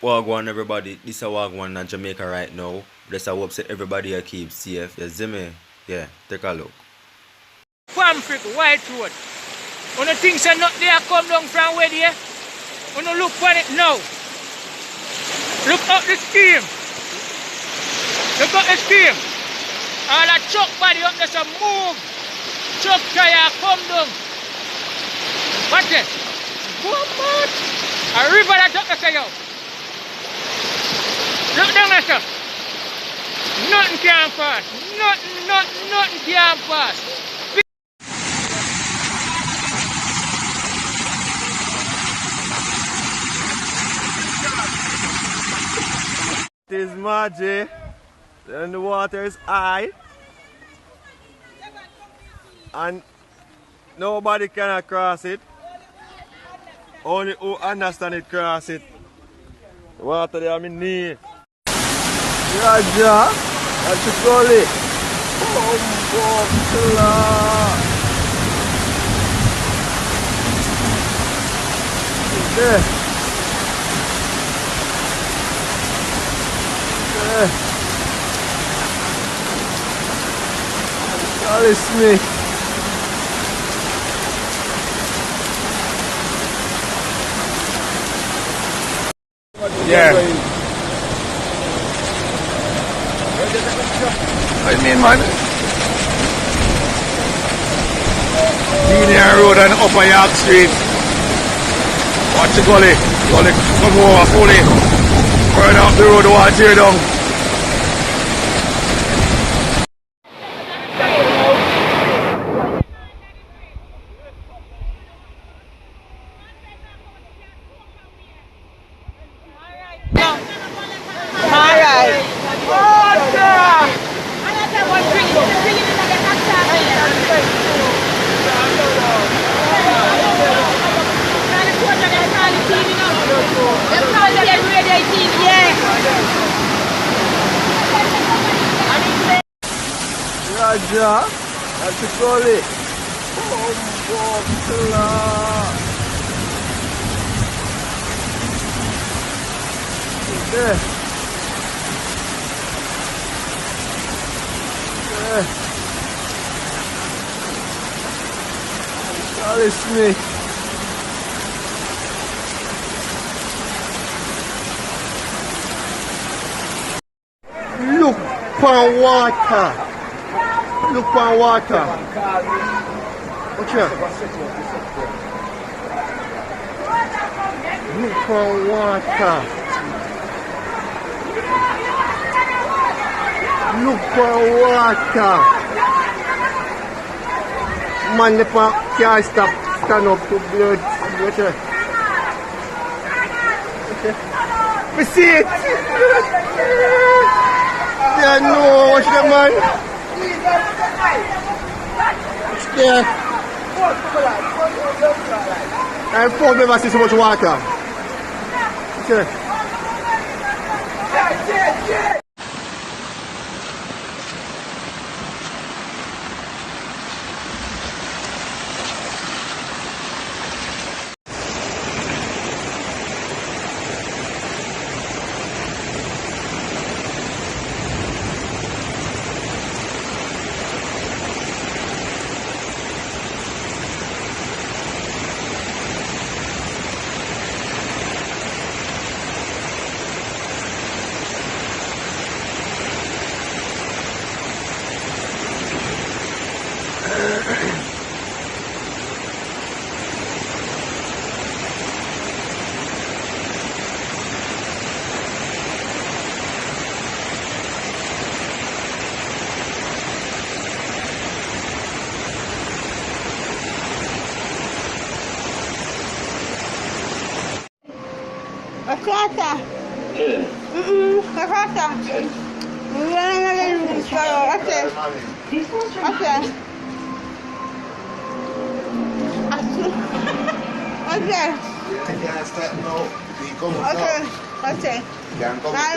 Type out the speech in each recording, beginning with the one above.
Wagwan everybody, this is Wagwan in Jamaica right now. Just I hope that everybody keep safe. You see me? Yeah, take a look. Pamphlet, White Road. When the things are not there, come down from where there. When you look for it now. Look up the steam. Look up the steam. All that truck body up there, some move. Truck tire come down. Watch it. One more. A river that up there, yo. Look down there, sir. Nothing can pass. Nothing can pass. It is magic, and the water is high, and nobody can cross it. Only who understand it cross it. The water there, I'm in knee. Raja, that's the gully. There. Alice me. Yeah. I mean, man. Linear Road and Upper York Street. Watch the gully. Gully come over fully. Burn up the road, watch here down. Raja, that's the gully. There. Alice me. Look for water. Look for water. Watch here. Look for water. Look for water. Man, the can't stand up to blood. Watch here. Okay. We see it. Yeah, no, watch the man. It's there. I've never seen so much water. Okay.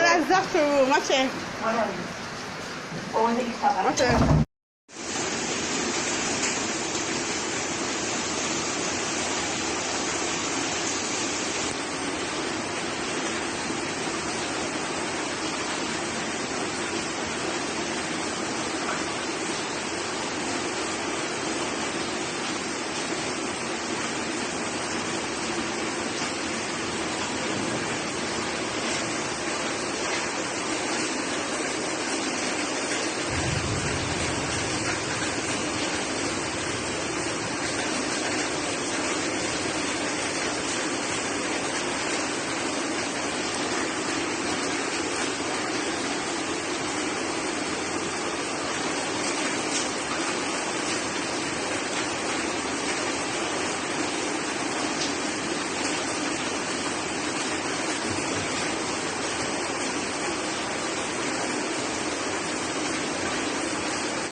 Rasa. Rasa. Okay.